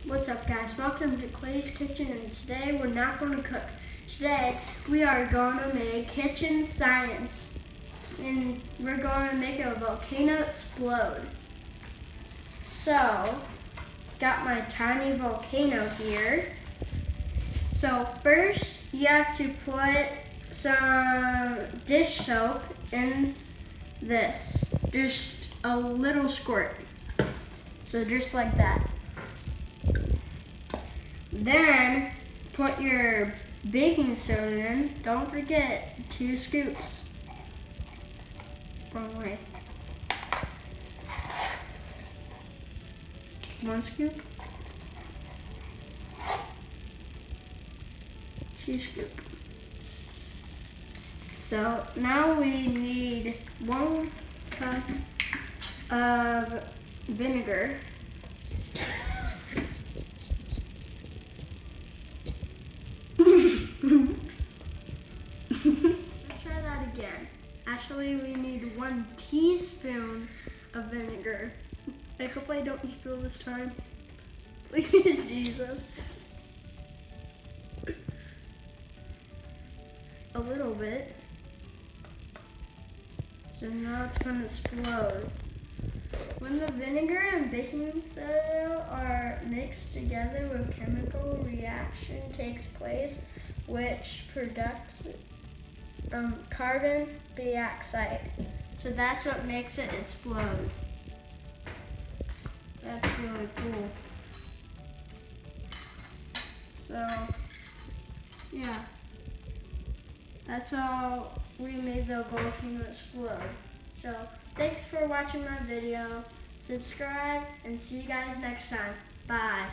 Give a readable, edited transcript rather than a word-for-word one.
What's up, guys? Welcome to Clay's Kitchen, and today we're not going to cook. Today we are going to make kitchen science, and we're going to make a volcano explode. So, got my tiny volcano here. So first you have to put some dish soap in this, just a little squirt. So just like that. Then put your baking soda in. Don't forget 2 scoops. Wrong way. 1 scoop. 2 scoops. So now we need 1 cup of vinegar. Let's try that again. Actually, we need 1 teaspoon of vinegar. I hope I don't spill this time. Please, Jesus. A little bit. So now it's going to explode. When the vinegar and baking soda are mixed together, a chemical reaction takes place which produces carbon dioxide. So that's what makes it explode. That's really cool. So, yeah. That's how we made the volcano explode. So, thanks for watching my video. Subscribe and see you guys next time. Bye.